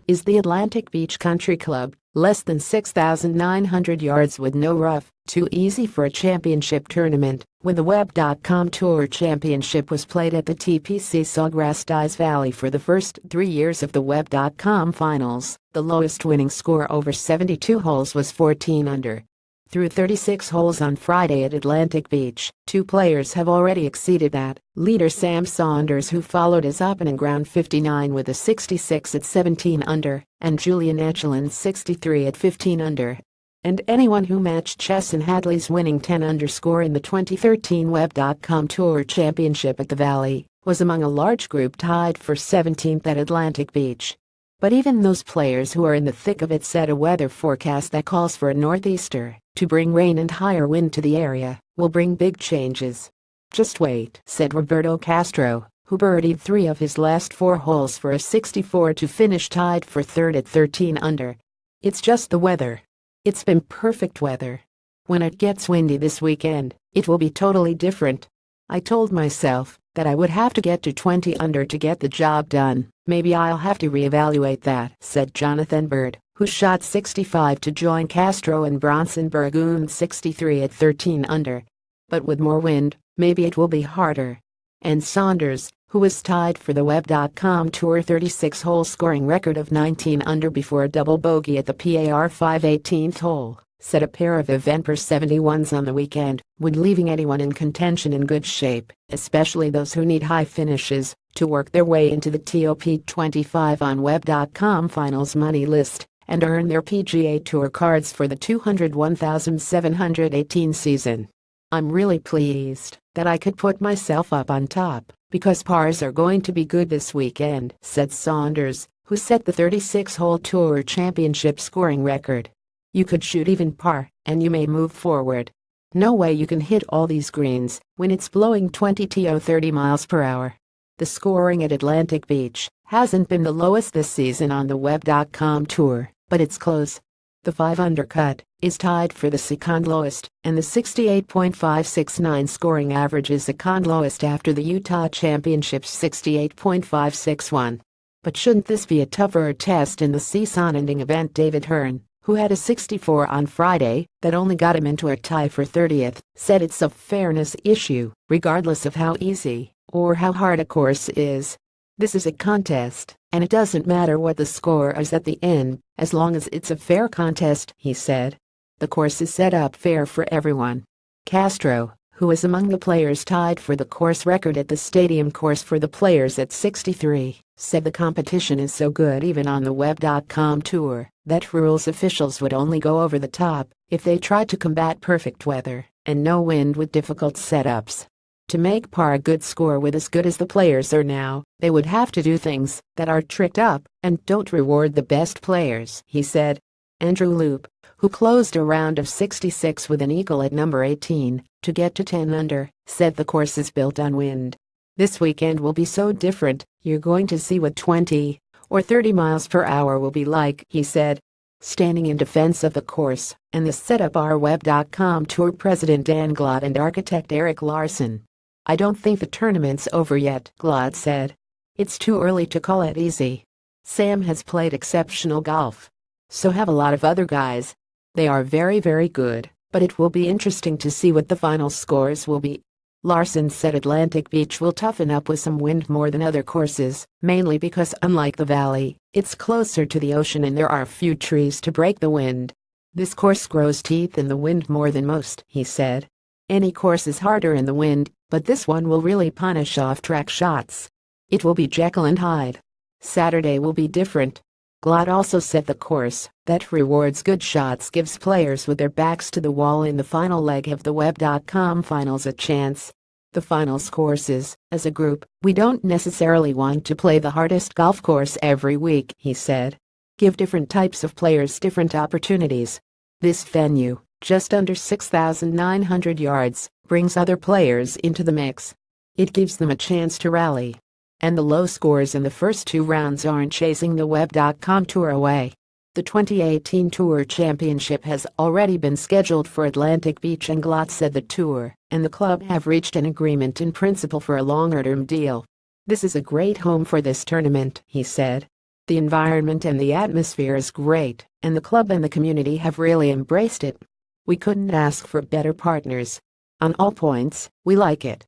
is the Atlantic Beach Country Club, less than 6,900 yards with no rough, too easy for a championship tournament. When the Web.com Tour Championship was played at the TPC Sawgrass Dyes Valley for the first 3 years of the Web.com finals, the lowest winning score over 72 holes was 14 under. Through 36 holes on Friday at Atlantic Beach, 2 players have already exceeded that. Leader Sam Saunders, who followed his opening round 59 with a 66 at 17 under, and Julian Echeland's 63 at 15 under. And anyone who matched Chesson Hadley's winning 10 under score in the 2013 Web.com Tour Championship at the Valley was among a large group tied for 17th at Atlantic Beach. But even those players who are in the thick of it said a weather forecast that calls for a northeaster to bring rain and higher wind to the area will bring big changes. Just wait, said Roberto Castro, who birdied 3 of his last 4 holes for a 64 to finish tied for third at 13 under. It's just the weather. It's been perfect weather. When it gets windy this weekend, it will be totally different. I told myself that I would have to get to 20 under to get the job done. Maybe I'll have to reevaluate that, said Jonathan Bird, who shot 65 to join Castro and Bronson Burgoon's 63 at 13 under. But with more wind, maybe it will be harder. And Saunders, who was tied for the Web.com Tour 36-hole scoring record of 19 under before a double bogey at the PAR 5 18th hole, set a pair of Eventpur 71s on the weekend, would leaving anyone in contention in good shape, especially those who need high finishes, to work their way into the TOP 25 on Web.com finals money list and earn their PGA Tour cards for the 201,718 season. I'm really pleased that I could put myself up on top, because pars are going to be good this weekend, said Saunders, who set the 36-hole Tour Championship scoring record. You could shoot even par, and you may move forward. No way you can hit all these greens when it's blowing 20 to 30 miles per hour. The scoring at Atlantic Beach hasn't been the lowest this season on the Web.com Tour, but it's close. The 5 under cut is tied for the second lowest, and the 68.569 scoring average is second lowest after the Utah Championship's 68.561. But shouldn't this be a tougher test in the season-ending event? David Hearn, who had a 64 on Friday that only got him into a tie for 30th, said it's a fairness issue, regardless of how easy or how hard a course is. This is a contest, and it doesn't matter what the score is at the end, as long as it's a fair contest, he said. The course is set up fair for everyone. Castro, who was among the players tied for the course record at the stadium course for the players at 63, said the competition is so good even on the Web.com Tour that rules officials would only go over the top if they tried to combat perfect weather and no wind with difficult setups. To make par a good score with as good as the players are now, they would have to do things that are tricked up and don't reward the best players, he said. Andrew Loop, who closed a round of 66 with an eagle at number 18 to get to 10 under, said the course is built on wind. This weekend will be so different, you're going to see what 20 or 30 miles per hour will be like, he said. Standing in defense of the course and the setup are Web.com Tour President Dan Glott and architect Eric Larson. I don't think the tournament's over yet, Glott said. It's too early to call it easy. Sam has played exceptional golf. So have a lot of other guys. They are very, very good, but it will be interesting to see what the final scores will be. Larson said Atlantic Beach will toughen up with some wind more than other courses, mainly because unlike the Valley, it's closer to the ocean and there are few trees to break the wind. This course grows teeth in the wind more than most, he said. Any course is harder in the wind, but this one will really punish off-track shots. It will be Jekyll and Hyde. Saturday will be different. Glott also said the course that rewards good shots gives players with their backs to the wall in the final leg of the Web.com finals a chance. The finals courses, as a group, we don't necessarily want to play the hardest golf course every week, he said. Give different types of players different opportunities. This venue, just under 6,900 yards, brings other players into the mix. It gives them a chance to rally. And the low scores in the first 2 rounds aren't chasing the Web.com Tour away. The 2018 Tour Championship has already been scheduled for Atlantic Beach, and Glott said the Tour and the club have reached an agreement in principle for a longer-term deal. This is a great home for this tournament, he said. The environment and the atmosphere is great, and the club and the community have really embraced it. We couldn't ask for better partners. On all points, we like it.